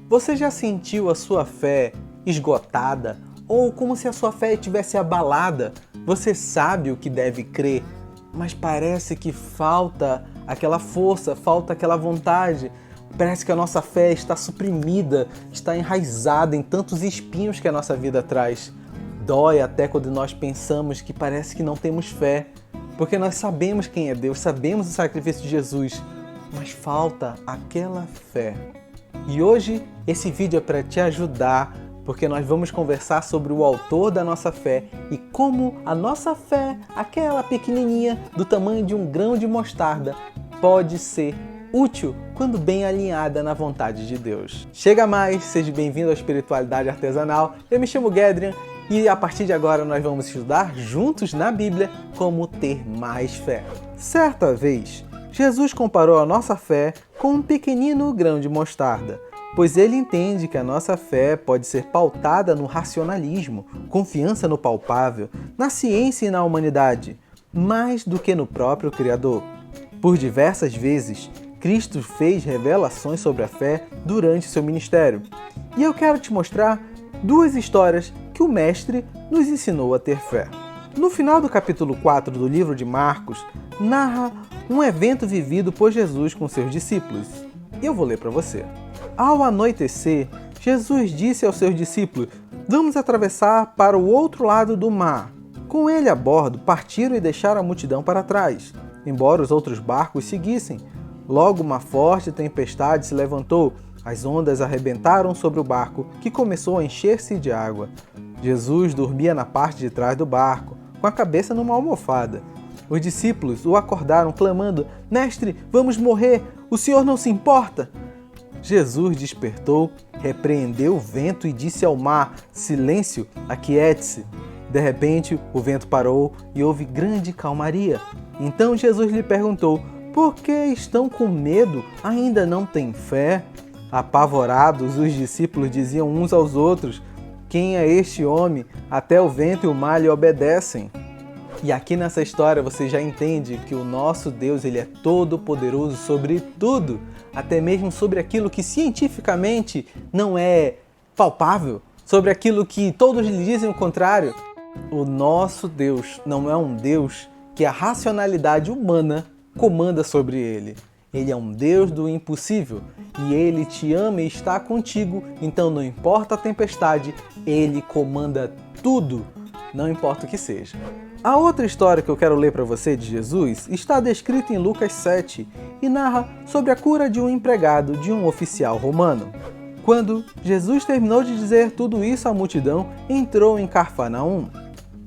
Você já sentiu a sua fé esgotada ou como se a sua fé estivesse abalada? Você sabe o que deve crer, mas parece que falta aquela força, falta aquela vontade. Parece que a nossa fé está suprimida, está enraizada em tantos espinhos que a nossa vida traz. Dói até quando nós pensamos que parece que não temos fé, porque nós sabemos quem é Deus, sabemos o sacrifício de Jesus, mas falta aquela fé. E hoje esse vídeo é para te ajudar, porque nós vamos conversar sobre o autor da nossa fé e como a nossa fé, aquela pequenininha do tamanho de um grão de mostarda, pode ser útil quando bem alinhada na vontade de Deus. Chega mais, seja bem-vindo à Espiritualidade Artesanal. Eu me chamo Gedrian e a partir de agora nós vamos estudar juntos na Bíblia como ter mais fé. Certa vez, Jesus comparou a nossa fé com um pequenino grão de mostarda, pois ele entende que a nossa fé pode ser pautada no racionalismo, confiança no palpável, na ciência e na humanidade, mais do que no próprio Criador. Por diversas vezes, Cristo fez revelações sobre a fé durante seu ministério. E eu quero te mostrar duas histórias que o Mestre nos ensinou a ter fé. No final do capítulo 4 do livro de Marcos, narra um evento vivido por Jesus com seus discípulos. E eu vou ler para você. Ao anoitecer, Jesus disse aos seus discípulos: "Vamos atravessar para o outro lado do mar." Com ele a bordo, partiram e deixaram a multidão para trás, embora os outros barcos seguissem. Logo uma forte tempestade se levantou. As ondas arrebentaram sobre o barco, que começou a encher-se de água. Jesus dormia na parte de trás do barco, com a cabeça numa almofada. Os discípulos o acordaram, clamando: "Mestre, vamos morrer! O Senhor não se importa?" Jesus despertou, repreendeu o vento e disse ao mar: "Silêncio, aquiete-se." De repente, o vento parou e houve grande calmaria. Então Jesus lhe perguntou: "Por que estão com medo? Ainda não têm fé?" Apavorados, os discípulos diziam uns aos outros: "Quem é este homem? Até o vento e o mar lhe obedecem." E aqui nessa história você já entende que o nosso Deus, ele é todo poderoso sobre tudo, até mesmo sobre aquilo que cientificamente não é palpável, sobre aquilo que todos lhe dizem o contrário. O nosso Deus não é um Deus que a racionalidade humana comanda sobre ele. Ele é um Deus do impossível e ele te ama e está contigo, então não importa a tempestade, ele comanda tudo, não importa o que seja. A outra história que eu quero ler para você de Jesus está descrita em Lucas 7 e narra sobre a cura de um empregado de um oficial romano. Quando Jesus terminou de dizer tudo isso à multidão, entrou em Cafarnaum.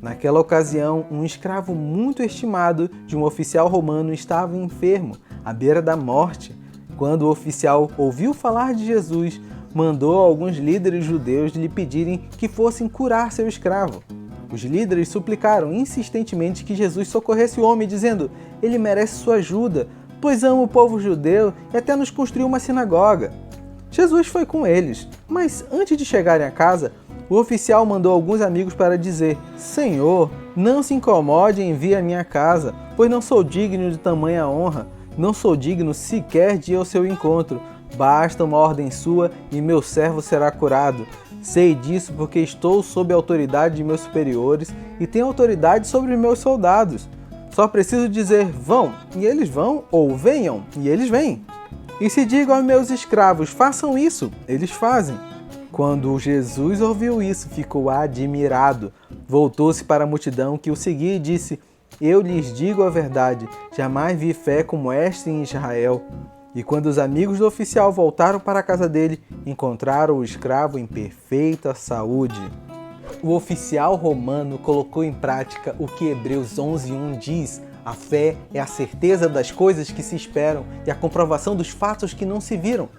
Naquela ocasião, um escravo muito estimado de um oficial romano estava enfermo, à beira da morte. Quando o oficial ouviu falar de Jesus, mandou alguns líderes judeus lhe pedirem que fossem curar seu escravo. Os líderes suplicaram insistentemente que Jesus socorresse o homem, dizendo: "Ele merece sua ajuda, pois ama o povo judeu e até nos construiu uma sinagoga." Jesus foi com eles, mas antes de chegarem a casa, o oficial mandou alguns amigos para dizer: "Senhor, não se incomode em vir à minha casa, pois não sou digno de tamanha honra. Não sou digno sequer de ir ao seu encontro. Basta uma ordem sua e meu servo será curado. Sei disso porque estou sob a autoridade de meus superiores e tenho autoridade sobre meus soldados. Só preciso dizer: vão, e eles vão, ou venham, e eles vêm. E se digo aos meus escravos: façam isso, eles fazem." Quando Jesus ouviu isso, ficou admirado. Voltou-se para a multidão que o seguia e disse: "Eu lhes digo a verdade, jamais vi fé como esta em Israel." E quando os amigos do oficial voltaram para a casa dele, encontraram o escravo em perfeita saúde. O oficial romano colocou em prática o que Hebreus 11:1 diz: a fé é a certeza das coisas que se esperam e a comprovação dos fatos que não se viram.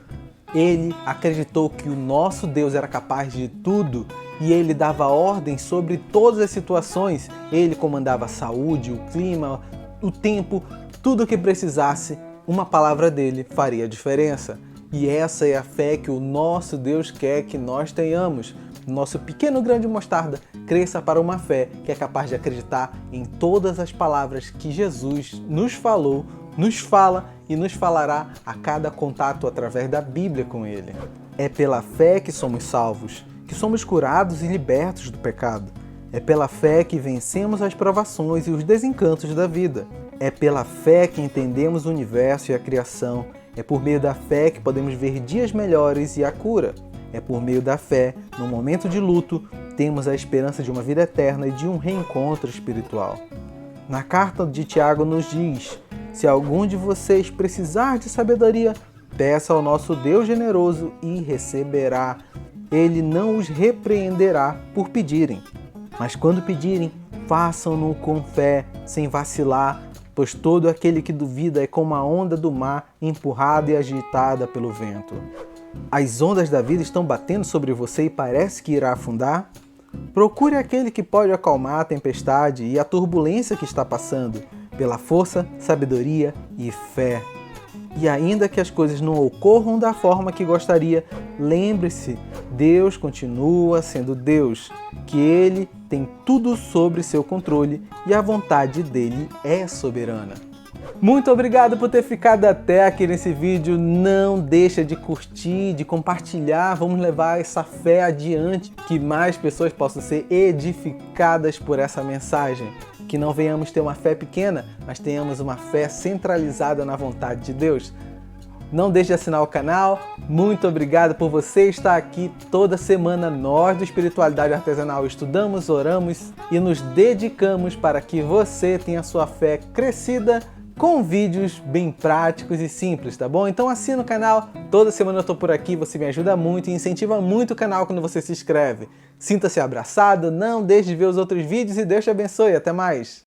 Ele acreditou que o nosso Deus era capaz de tudo e ele dava ordem sobre todas as situações. Ele comandava a saúde, o clima, o tempo, tudo o que precisasse. Uma palavra dele faria diferença. E essa é a fé que o nosso Deus quer que nós tenhamos. Nosso pequeno grão de mostarda cresça para uma fé que é capaz de acreditar em todas as palavras que Jesus nos falou, nos fala e nos falará a cada contato através da Bíblia com Ele. É pela fé que somos salvos, que somos curados e libertos do pecado. É pela fé que vencemos as provações e os desencantos da vida. É pela fé que entendemos o universo e a criação. É por meio da fé que podemos ver dias melhores e a cura. É por meio da fé, no momento de luto, temos a esperança de uma vida eterna e de um reencontro espiritual. Na carta de Tiago nos diz: se algum de vocês precisar de sabedoria, peça ao nosso Deus generoso e receberá. Ele não os repreenderá por pedirem. Mas quando pedirem, façam-no com fé, sem vacilar, pois todo aquele que duvida é como a onda do mar, empurrada e agitada pelo vento. As ondas da vida estão batendo sobre você e parece que irá afundar? Procure aquele que pode acalmar a tempestade e a turbulência que está passando, pela força, sabedoria e fé. E ainda que as coisas não ocorram da forma que gostaria, lembre-se, Deus continua sendo Deus, que Ele tem tudo sob seu controle e a vontade dele é soberana. Muito obrigado por ter ficado até aqui nesse vídeo. Não deixa de curtir, de compartilhar. Vamos levar essa fé adiante, que mais pessoas possam ser edificadas por essa mensagem. Que não venhamos ter uma fé pequena, mas tenhamos uma fé centralizada na vontade de Deus. Não deixe de assinar o canal. Muito obrigado por você estar aqui toda semana. Nós do Espiritualidade Artesanal estudamos, oramos e nos dedicamos para que você tenha sua fé crescida com vídeos bem práticos e simples, tá bom? Então assina o canal, toda semana eu tô por aqui, você me ajuda muito e incentiva muito o canal quando você se inscreve. Sinta-se abraçado, não deixe de ver os outros vídeos e Deus te abençoe. Até mais!